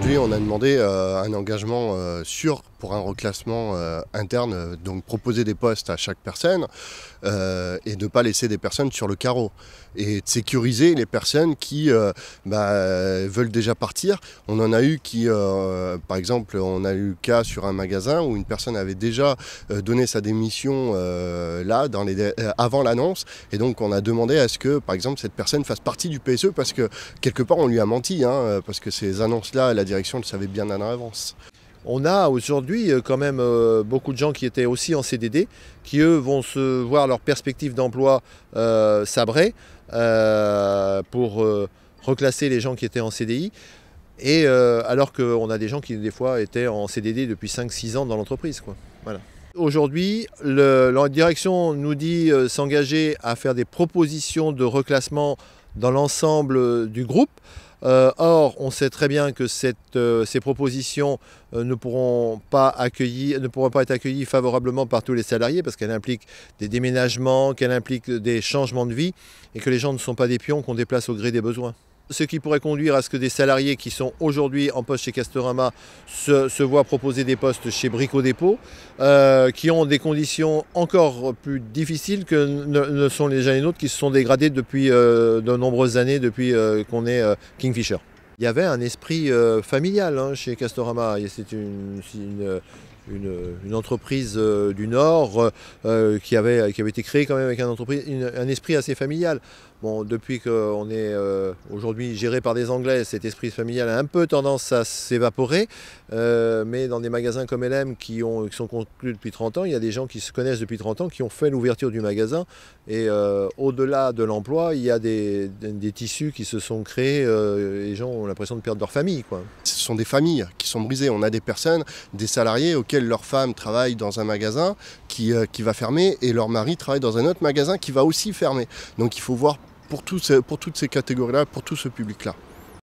Aujourd'hui, on a demandé un engagement sûr pour un reclassement interne, donc proposer des postes à chaque personne et de ne pas laisser des personnes sur le carreau. Et de sécuriser les personnes qui veulent déjà partir. On en a eu qui, par exemple, on a eu le cas sur un magasin où une personne avait déjà donné sa démission avant l'annonce. Et donc on a demandé à ce que, par exemple, cette personne fasse partie du PSE parce que quelque part on lui a menti, parce que ces annonces-là, la direction le savait bien en avance. On a aujourd'hui quand même beaucoup de gens qui étaient aussi en CDD, qui eux vont se voir leur perspective d'emploi sabrée pour reclasser les gens qui étaient en CDI. Et alors qu'on a des gens qui des fois étaient en CDD depuis 5-6 ans dans l'entreprise. Voilà. Aujourd'hui, la direction nous dit s'engager à faire des propositions de reclassement dans l'ensemble du groupe. Or, on sait très bien que ces propositions ne pourront pas être accueillies favorablement par tous les salariés parce qu'elles impliquent des déménagements, qu'elles impliquent des changements de vie et que les gens ne sont pas des pions qu'on déplace au gré des besoins. Ce qui pourrait conduire à ce que des salariés qui sont aujourd'hui en poste chez Castorama se voient proposer des postes chez Brico Dépôt, qui ont des conditions encore plus difficiles que ne sont les uns et les autres, qui se sont dégradés depuis de nombreuses années, depuis qu'on est Kingfisher. Il y avait un esprit familial chez Castorama. C'est une entreprise du Nord qui avait été créée quand même avec un esprit assez familial. Bon, depuis qu'on est aujourd'hui géré par des Anglais, cet esprit familial a un peu tendance à s'évaporer. Mais dans des magasins comme LM qui sont conclus depuis 30 ans, il y a des gens qui se connaissent depuis 30 ans, qui ont fait l'ouverture du magasin. Et au-delà de l'emploi, il y a des tissus qui se sont créés. Les gens ont l'impression de perdre leur famille, Ce sont des familles qui sont brisées. On a des personnes, des salariés auxquels leur femme travaille dans un magasin qui va fermer et leur mari travaille dans un autre magasin qui va aussi fermer. Donc il faut voir pour toutes ces catégories-là, pour tout ce public-là.